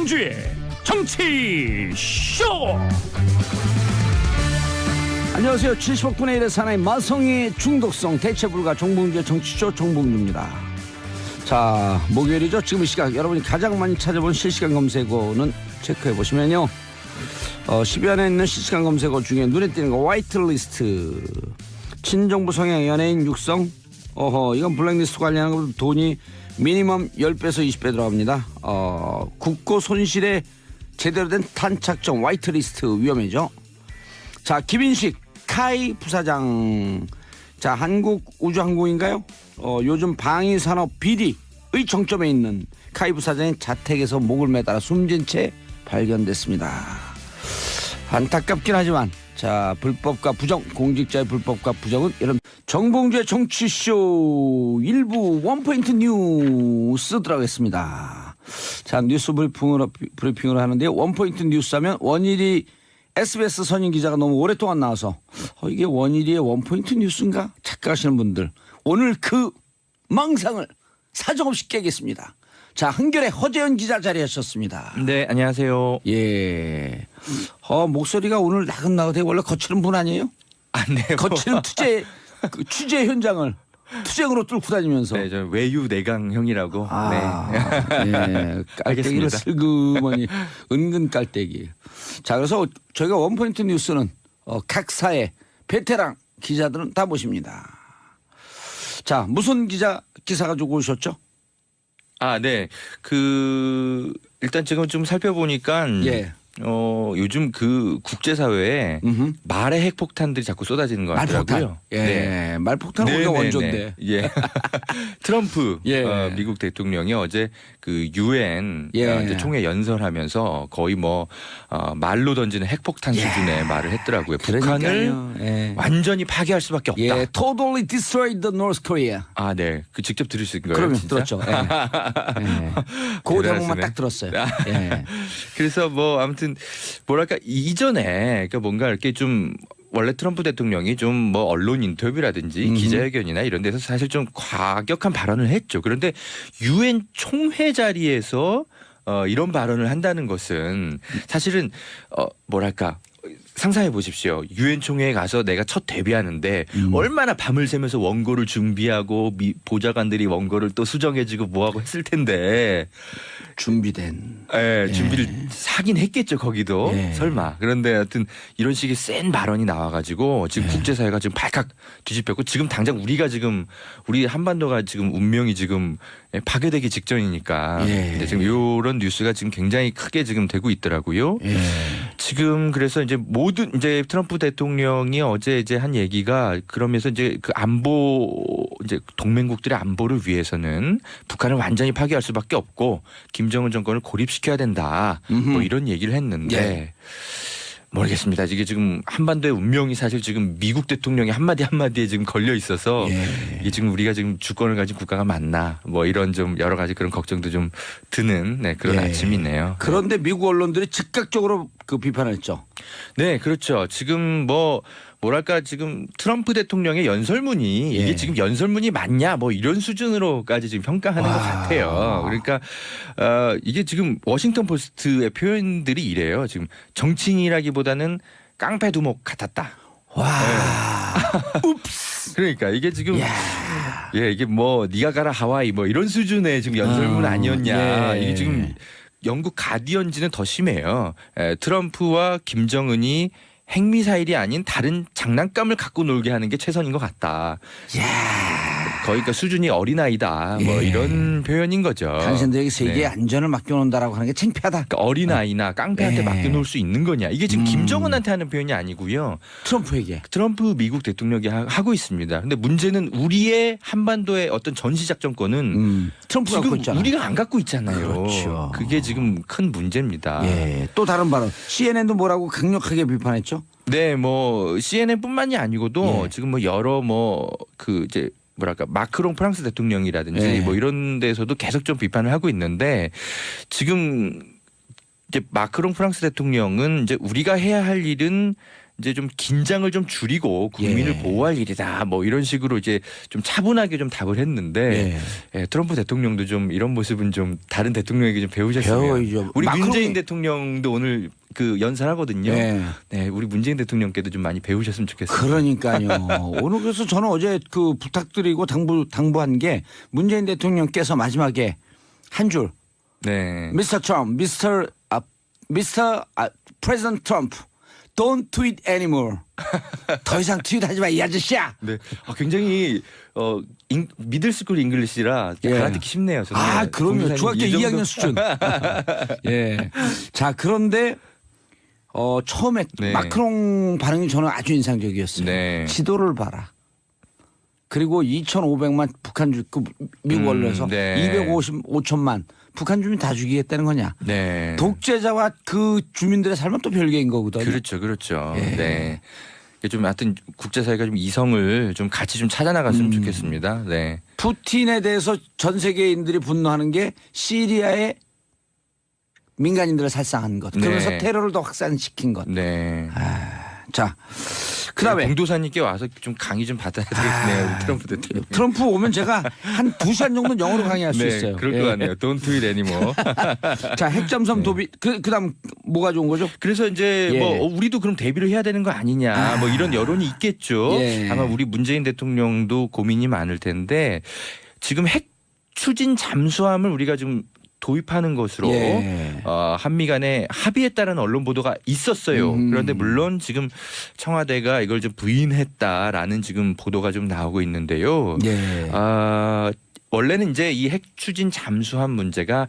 정봉주의 정치쇼. 안녕하세요. 70억분의 1의 사나이 마성의 중독성 대체불가 정봉주의 정치쇼 정봉주입니다. 자, 목요일이죠. 지금 이 시각 여러분이 가장 많이 찾아본 실시간 검색어는 체크해보시면요, 10위 안에 있는 실시간 검색어 중에 눈에 띄는 거 화이트리스트, 친정부 성향 연예인 육성, 이건 블랙리스트 관리하는 것도 돈이 미니멈 10배에서 20배 들어갑니다. 국고 손실에 제대로 된 탄착정 화이트리스트 위험해죠. 자, 김인식 카이 부사장. 자, 한국우주항공인가요? 요즘 방위산업 비리의 정점에 있는 카이 부사장의 자택에서 목을 매달아 숨진 채 발견됐습니다. 안타깝긴 하지만, 자, 불법과 부정, 공직자의 불법과 부정은 이런 정봉주의 정치쇼 일부 원포인트 뉴스 들어가겠습니다. 자, 뉴스 브리핑을 하는데, 원포인트 뉴스 하면 원일이 SBS 선임 기자가 너무 오랫동안 나와서 이게 원일이의 원포인트 뉴스인가 착각하시는 분들, 오늘 그 망상을 사정없이 깨겠습니다. 자, 한결의 허재현 기자 자리하셨습니다. 네, 안녕하세요. 예. 목소리가 오늘 나긋나긋해. 원래 거칠은 분 아니에요? 아, 네. 거칠은 취재 현장을 투쟁으로 뚫고 다니면서. 네, 저 외유 내강형이라고. 네. 예. 깔때기를 슬그머니 은근 깔때기. 자, 그래서 저희가 원포인트 뉴스는 각 사의 베테랑 기자들은 다 모십니다. 자, 무슨 기사 가지고 오셨죠? 아, 네. 일단 지금 좀 살펴보니까 예. 요즘 그 국제사회에 말의 핵폭탄들이 자꾸 쏟아지는 것 같더라고요. 말폭탄. 예. 네. 말폭탄은 우리가 원조인데. 예. 트럼프 예. 미국 대통령이 어제 그 UN 예. 총회 연설하면서 거의 말로 던지는 핵폭탄 수준의 말을 했더라고요. 북한을 예. 완전히 파괴할 수밖에 없다. 예. Totally destroyed the North Korea. 아, 네. 그 직접 들으신 거예요? 그러면 진짜? 들었죠. 예. 예. 그 대목만 딱 들었어요. 예. 그래서 아무튼 뭐랄까 이전에 그러니까 뭔가 이렇게 좀 원래 트럼프 대통령이 좀 언론 인터뷰라든지 기자회견이나 이런 데서 사실 좀 과격한 발언을 했죠. 그런데 유엔 총회 자리에서 이런 발언을 한다는 것은 사실은 뭐랄까 상상해 보십시오. 유엔 총회에 가서 내가 첫 데뷔하는데 얼마나 밤을 새면서 원고를 준비하고 보좌관들이 원고를 또 수정해주고 뭐하고 했을 텐데 준비된. 예, 준비를 하긴 했겠죠, 거기도. 예. 설마. 그런데 하여튼 이런 식의 센 발언이 나와가지고 지금 국제사회가 지금 발칵 뒤집혔고 지금 당장 우리 한반도가 지금 운명이 지금 파괴되기 직전이니까 예. 지금 이런 뉴스가 지금 굉장히 크게 지금 되고 있더라고요. 예. 지금 그래서 이제 이제 트럼프 대통령이 어제 이제 한 얘기가 그러면서 이제 그 동맹국들의 안보를 위해서는 북한을 완전히 파괴할 수밖에 없고 김정은 정권을 고립시켜야 된다. 이런 얘기를 했는데 예. 모르겠습니다. 이게 지금 한반도의 운명이 사실 지금 미국 대통령의 한마디에 지금 걸려 있어서 이게 지금 우리가 지금 주권을 가진 국가가 맞나 이런 좀 여러 가지 그런 걱정도 좀 드는 그런 아침이네요. 그런데 미국 언론들이 즉각적으로 비판을 했죠. 네, 그렇죠. 지금 뭐랄까 지금 트럼프 대통령의 연설문이 이게 지금 연설문이 맞냐 이런 수준으로까지 지금 평가하는 것 같아요. 그러니까 이게 지금 워싱턴 포스트의 표현들이 이래요. 지금 정치인이라기보다는 깡패 두목 같았다. 와. 읍스. 그러니까 이게 지금 이게 네가 가라 하와이 이런 수준의 지금 연설문 아니었냐. 이게 지금 영국 가디언지는 더 심해요. 트럼프와 김정은이 핵미사일이 아닌 다른 장난감을 갖고 놀게 하는 게 최선인 것 같다. 거기가 수준이 어린아이다. 이런 표현인 거죠. 당신들에게 세계의 안전을 맡겨놓는다라고 하는 게 창피하다. 그러니까 어린아이나 깡패한테 맡겨놓을 수 있는 거냐. 이게 지금 김정은한테 하는 표현이 아니고요. 트럼프에게. 트럼프 미국 대통령이 하고 있습니다. 근데 문제는 우리의 한반도의 어떤 전시작전권은 트럼프가 지금 갖고 있잖아. 우리가 안 갖고 있잖아요. 그렇죠. 그게 지금 큰 문제입니다. 또 다른 발언. CNN도 뭐라고 강력하게 비판했죠? 네, CNN뿐만이 아니고도 지금 여러 이제 뭐랄까 마크롱 프랑스 대통령이라든지 이런 데서도 계속 좀 비판을 하고 있는데 지금 이제 마크롱 프랑스 대통령은 이제 우리가 해야 할 일은 이제 좀 긴장을 좀 줄이고 국민을 예. 보호할 일이다. 뭐 이런 식으로 이제 좀 차분하게 좀 답을 했는데 트럼프 대통령도 좀 이런 모습은 좀 다른 대통령에게 좀 배우셨으면. 배워야죠. 우리 마크롱이- 문재인 대통령도 오늘 그 연설하거든요. 예. 네, 우리 문재인 대통령께도 좀 많이 배우셨으면 좋겠어요. 그러니까요. 오늘 그래서 저는 어제 그 부탁드리고 당부한 게 문재인 대통령께서 마지막에 한 줄 네. 미스터 트럼프, 미스터 프레지던트 트럼프, don't tweet anymore. 더 이상 트윗하지 마 이 아저씨야. 네. 굉장히 미들스쿨 잉글리시라 예. 알아듣기 쉽네요. 저는. 아, 그럼요. 공부사님 중학교 이 정도- 2학년 수준. 예. 자, 그런데 처음에 네. 마크롱 반응이 저는 아주 인상적이었어요. 네. 지도를 봐라. 그리고 2,500만 북한 그 미국 언론에서 네. 255천만 북한 주민 다 죽이겠다는 거냐. 네. 독재자와 그 주민들의 삶은 또 별개인 거거든요. 그렇죠, 그렇죠. 예. 네. 좀 하여튼 국제사회가 좀 이성을 좀 같이 좀 찾아나갔으면 좋겠습니다. 네. 푸틴에 대해서 전 세계인들이 분노하는 게 시리아의 민간인들을 살상한 것. 그러면서 네. 테러를 더 확산시킨 것. 네. 자, 그다음에 봉도사님께 와서 좀 강의 좀 받아야 되겠네요. 우리 트럼프 대통령. 트럼프 오면 제가 한 2시간 정도는 영어로 강의할 수 네, 있어요. 그럴 예. 것 같네요. Don't tweet anymore. 자, 핵잠수함 도비 그다음 뭐가 좋은 거죠? 그래서 이제 예. 뭐 우리도 그럼 대비를 해야 되는 거 아니냐 뭐 이런 여론이 있겠죠. 예. 아마 우리 문재인 대통령도 고민이 많을 텐데 지금 핵 추진 잠수함을 우리가 좀 도입하는 것으로 예. 한미 간에 합의했다는 언론 보도가 있었어요. 그런데 물론 지금 청와대가 이걸 좀 부인했다라는 지금 보도가 좀 나오고 있는데요. 예. 원래는 이제 이 핵 추진 잠수함 문제가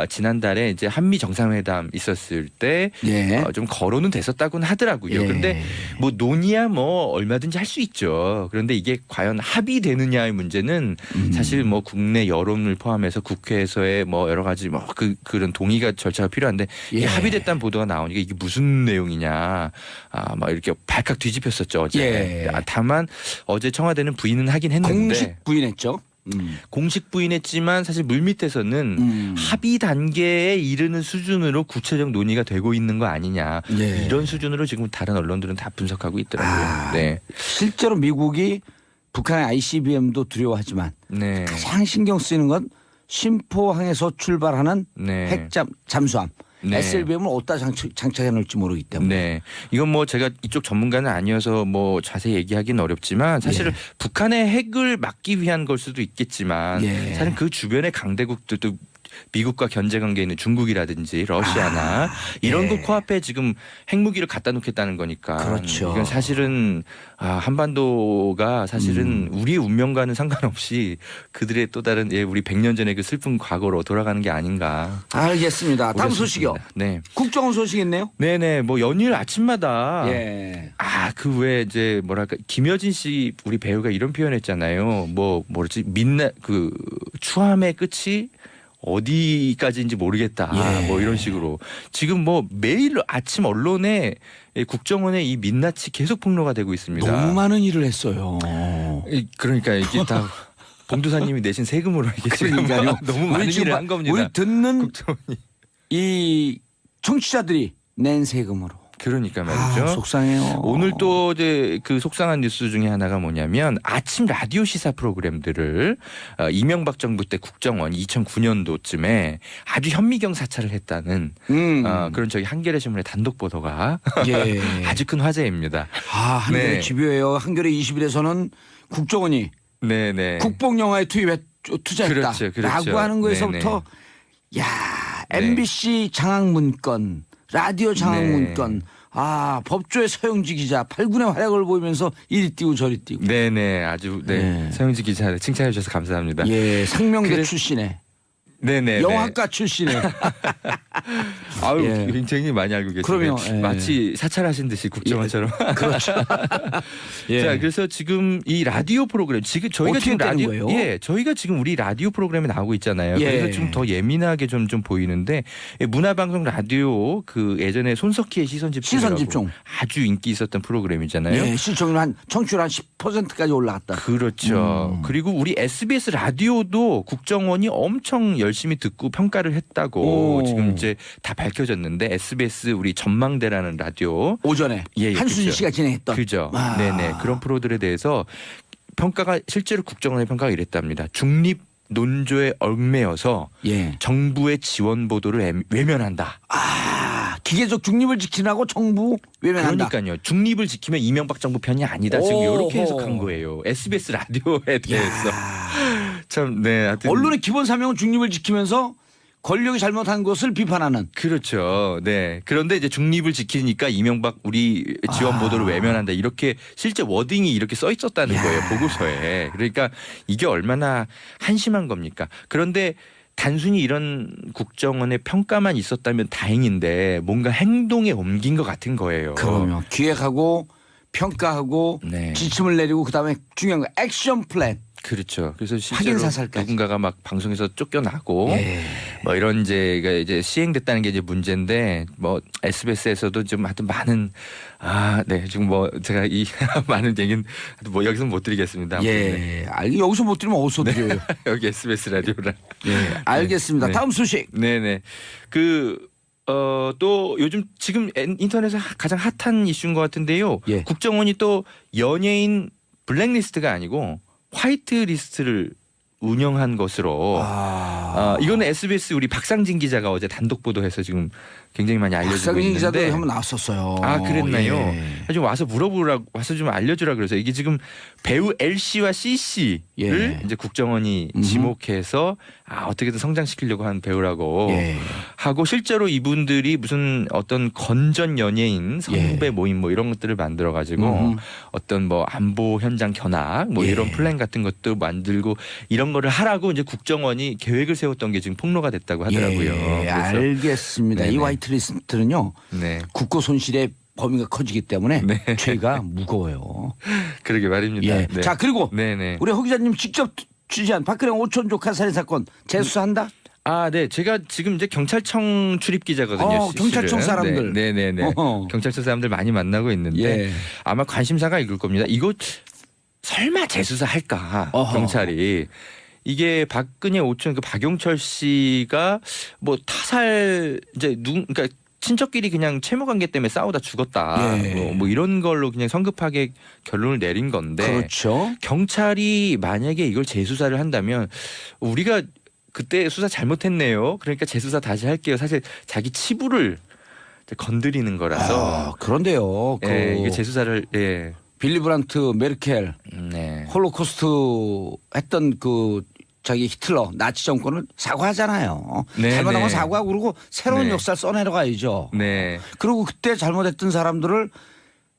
지난달에 이제 한미 정상회담 있었을 때 예. 좀 거론은 됐었다고는 하더라고요. 예. 그런데 뭐 논의야 뭐 얼마든지 할 수 있죠. 그런데 이게 과연 합의되느냐의 문제는 사실 뭐 국내 여론을 포함해서 국회에서의 뭐 여러 가지 뭐 그런 동의가 절차가 필요한데 이게 예. 합의됐다는 보도가 나오니까 이게 무슨 내용이냐 막 이렇게 발칵 뒤집혔었죠. 어제. 예. 다만 어제 청와대는 부인은 하긴 했는데 공식 부인했죠. 공식 부인했지만 사실 물밑에서는 합의 단계에 이르는 수준으로 구체적 논의가 되고 있는 거 아니냐 예. 이런 수준으로 지금 다른 언론들은 다 분석하고 있더라고요. 네. 실제로 미국이 북한의 ICBM도 두려워하지만 네. 가장 신경 쓰이는 건 심포항에서 출발하는 네. 잠수함. 네. SLBM을 어디다 장착해 놓을지 모르기 때문에. 네. 이건 뭐 제가 이쪽 전문가는 아니어서 뭐 자세히 얘기하기는 어렵지만 사실은 북한의 핵을 막기 위한 걸 수도 있겠지만 예. 사실 그 주변의 강대국들도 미국과 견제 관계에 있는 중국이라든지 러시아나 이런 예. 것 코앞에 지금 핵무기를 갖다 놓겠다는 거니까 그렇죠. 이건 사실은 한반도가 사실은 우리 운명과는 상관없이 그들의 또 다른 우리 100년 전의 그 슬픈 과거로 돌아가는 게 아닌가. 알겠습니다. 다음 우려스럽습니다. 소식이요. 네. 국정원 소식 있네요. 네네. 뭐 연일 아침마다 예. 그 외에 이제 뭐랄까 김여진 씨 우리 배우가 이런 표현했잖아요. 뭐지 민낯 그 추함의 끝이 어디까지인지 모르겠다. 예. 뭐 이런 식으로 지금 뭐 매일 아침 언론에 국정원의 이 민낯이 계속 폭로가 되고 있습니다. 너무 많은 일을 했어요. 그러니까 이게 다 봉두사님이 내신 세금으로 이게 지금 그러니까요. 너무 많은 일을 한 겁니다. 우리 듣는 국정원이. 이 청취자들이 낸 세금으로. 그러니까 말이죠. 속상해요. 오늘 또 이제 그 속상한 뉴스 중에 하나가 뭐냐면 아침 라디오 시사 프로그램들을 이명박 정부 때 국정원 2009년도쯤에 아주 현미경 사찰을 했다는 그런 저기 한겨레 신문의 단독 보도가 예. 아주 큰 화제입니다. 한겨레 네. 집요해요. 한겨레 20일에서는 국정원이 네네. 국뽕 영화에 투자했다. 그렇죠. 라고 하는 거에서부터 야 MBC 장학 문건, 라디오 장학 네. 문건, 법조의 서영지 기자 8군의 활약을 보이면서 이리 뛰고 저리 뛰고. 네네. 아주 네. 서영지 기자 칭찬해 주셔서 감사합니다. 예, 상명대 출신의 네네. 영화과 출신의. 아유 예. 굉장히 많이 알고 계시네요. 그럼요. 예. 마치 사찰하신 듯이 국정원처럼. 그렇죠. 예. 자, 그래서 지금 이 라디오 프로그램 지금 저희가 어떻게 지금 되는 라디오 거예요? 저희가 지금 우리 라디오 프로그램에 나오고 있잖아요. 예. 그래서 좀 더 예민하게 좀 보이는데 문화방송 라디오 그 예전에 손석희의 시선집중 아주 인기 있었던 프로그램이잖아요. 예, 시청률 청취율 한 10%까지 올라갔다. 그렇죠. 그리고 우리 SBS 라디오도 국정원이 엄청 열심히 듣고 평가를 했다고 오. 지금 이제 다 밝혀졌는데 SBS 우리 전망대라는 라디오 오전에 예, 한순희 그죠. 씨가 진행했던. 그죠. 아. 네네 그런 프로들에 대해서 평가가 실제로 국정원의 평가가 이랬답니다. 중립 논조에 얽매여서 예. 정부의 지원 보도를 외면한다. 기계적 중립을 지키라고 정부 외면한다. 그러니까요. 중립을 지키면 이명박 정부 편이 아니다. 지금 오호. 이렇게 해석한 거예요. SBS 라디오에 대해서. 참, 네. 하여튼 언론의 기본 사명은 중립을 지키면서 권력이 잘못한 것을 비판하는. 그렇죠. 네. 그런데 이제 중립을 지키니까 이명박 우리 지원 보도를 외면한다. 이렇게 실제 워딩이 이렇게 써 있었다는 거예요. 보고서에. 그러니까 이게 얼마나 한심한 겁니까? 그런데 단순히 이런 국정원의 평가만 있었다면 다행인데 뭔가 행동에 옮긴 것 같은 거예요. 그럼요. 기획하고 평가하고 네. 지침을 내리고 그다음에 중요한 거 액션 플랜. 그렇죠. 그래서 실제로 확인 사살까지. 누군가가 막 방송에서 쫓겨나고 예. 뭐 이런 이제 시행됐다는 게 이제 문제인데 뭐 SBS에서도 좀 하여튼 많은 네 지금 뭐 제가 이 많은 얘기는 뭐 여기서 못 드리겠습니다. 예. 여기서 못 드리면 어디서 드려요? 여기 SBS 라디오라. 예. 알겠습니다. 네. 다음 소식. 네네. 또 요즘 지금 인터넷에 가장 핫한 이슈인 것 같은데요. 예. 국정원이 또 연예인 블랙리스트가 아니고 화이트리스트를 운영한 것으로 이거는 SBS 우리 박상진 기자가 어제 단독 보도해서 지금 굉장히 많이 알려지고 박상진 기자도 있는데 한번 나왔었어요. 그랬나요? 예. 좀 와서 와서 좀 알려주라 그래서 이게 지금 배우 L 씨와 C 씨를 예. 이제 국정원이 지목해서 어떻게든 성장시키려고 한 배우라고 예. 하고 실제로 이분들이 무슨 어떤 건전 연예인 선후배 모임 뭐 이런 것들을 만들어 가지고 어떤 뭐 안보 현장 견학 뭐 예. 이런 플랜 같은 것도 만들고 이런 거를 하라고 이제 국정원이 계획을 세웠던 게 지금 폭로가 됐다고 하더라고요. 예. 그래서 알겠습니다. 이 네네. 화이트리스트는요. 네. 국고 손실의 범위가 커지기 때문에 네. 죄가 무거워요. 그러게 말입니다. 예. 네. 자 그리고 네네. 우리 허 기자님 직접 취재한 박근혜 오촌 조카 살인 사건 재수한다? 네. 제가 지금 이제 경찰청 출입 기자거든요. 경찰청 사람들. 네네네. 어허. 경찰청 사람들 많이 만나고 있는데 예. 아마 관심사가 이걸 겁니다. 이거 설마 재수사할까? 어허. 경찰이. 이게 박근혜 오촌 그 박용철 씨가 뭐 타살 이제 그러니까 친척끼리 그냥 채무 관계 때문에 싸우다 죽었다. 예. 뭐 이런 걸로 그냥 성급하게 결론을 내린 건데 그렇죠. 경찰이 만약에 이걸 재수사를 한다면 우리가 그때 수사 잘못했네요. 그러니까 재수사 다시 할게요. 사실 자기 치부를 건드리는 거라서. 그런데요. 예, 이게 재수사를 예. 빌리 브란트, 메르켈, 네. 홀로코스트 했던 그 자기 히틀러 나치 정권을 사과하잖아요. 네, 잘못한 건 네. 사과하고 그러고 새로운 네. 역사를 써내려가야죠. 네. 그리고 그때 잘못했던 사람들을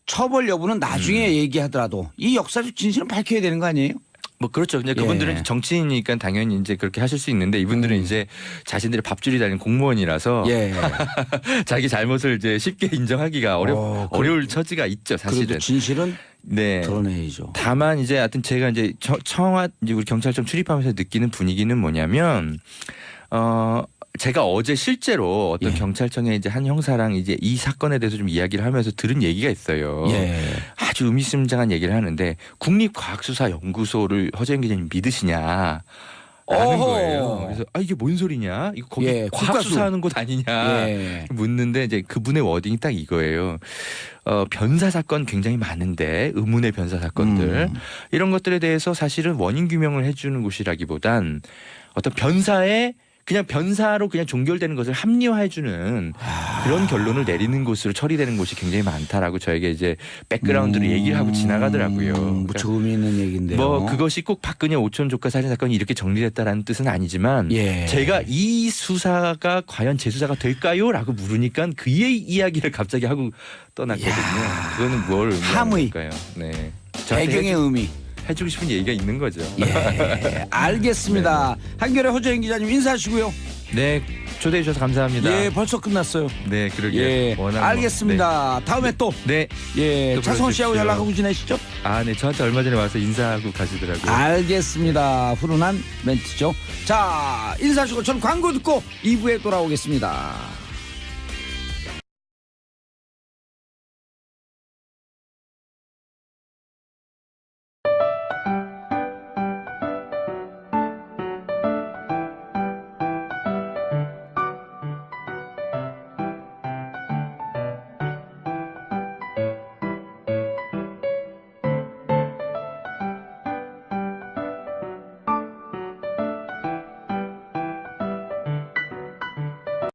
처벌 여부는 나중에 얘기하더라도 이 역사적 진실은 밝혀야 되는 거 아니에요? 뭐 그렇죠. 근데 그분들은 예. 정치인이니까 당연히 이제 그렇게 하실 수 있는데 이분들은 이제 자신들의 밥줄이 달린 공무원이라서 예. 자기 잘못을 이제 쉽게 인정하기가 어려울 처지가 있죠. 사실은. 그래도 진실은 네. 드러내야죠. 다만 이제 하여튼 제가 이제 이제 우리 경찰청 출입하면서 느끼는 분위기는 뭐냐면 제가 어제 실제로 어떤 예. 경찰청의 이제 한 형사랑 이제 이 사건에 대해서 좀 이야기를 하면서 들은 얘기가 있어요. 예. 아주 의미심장한 얘기를 하는데 국립과학수사연구소를 허재인 기자님 믿으시냐? 라는 어허. 거예요. 그래서 이게 뭔 소리냐? 이거 거기 예, 과학 국가수. 수사하는 곳 아니냐? 예. 묻는데 이제 그분의 워딩이 딱 이거예요. 변사 사건 굉장히 많은데 의문의 변사 사건들 이런 것들에 대해서 사실은 원인 규명을 해주는 곳이라기보단 어떤 변사에 그냥 변사로 그냥 종결되는 것을 합리화해주는 그런 결론을 내리는 곳으로 처리되는 곳이 굉장히 많다라고 저에게 이제 백그라운드를 얘기를 하고 지나가더라고요. 무척 의미 있는 얘기인데요. 뭐 그것이 꼭 박근혜 오촌 조카 살인 사건이 이렇게 정리됐다라는 뜻은 아니지만 예. 제가 이 수사가 과연 재수사가 될까요?라고 물으니까 그의 이야기를 갑자기 하고 떠났거든요. 그거는 뭘 함의. 의미할까요? 네. 저한테 배경의 의미. 해주고 싶은 얘기가 있는 거죠. 예. 알겠습니다. 한겨레 허재인 기자님 인사하시고요. 네, 초대해 주셔서 감사합니다. 예, 벌써 끝났어요. 네, 그러게요. 예, 워낙 알겠습니다. 다음에 또 네. 예, 또 차성원 씨하고 불러주십시오. 연락하고 지내시죠? 네, 저한테 얼마 전에 와서 인사하고 가시더라고요. 알겠습니다. 훈훈한 멘트죠. 자, 인사하시고 저는 광고 듣고 2부에 돌아오겠습니다.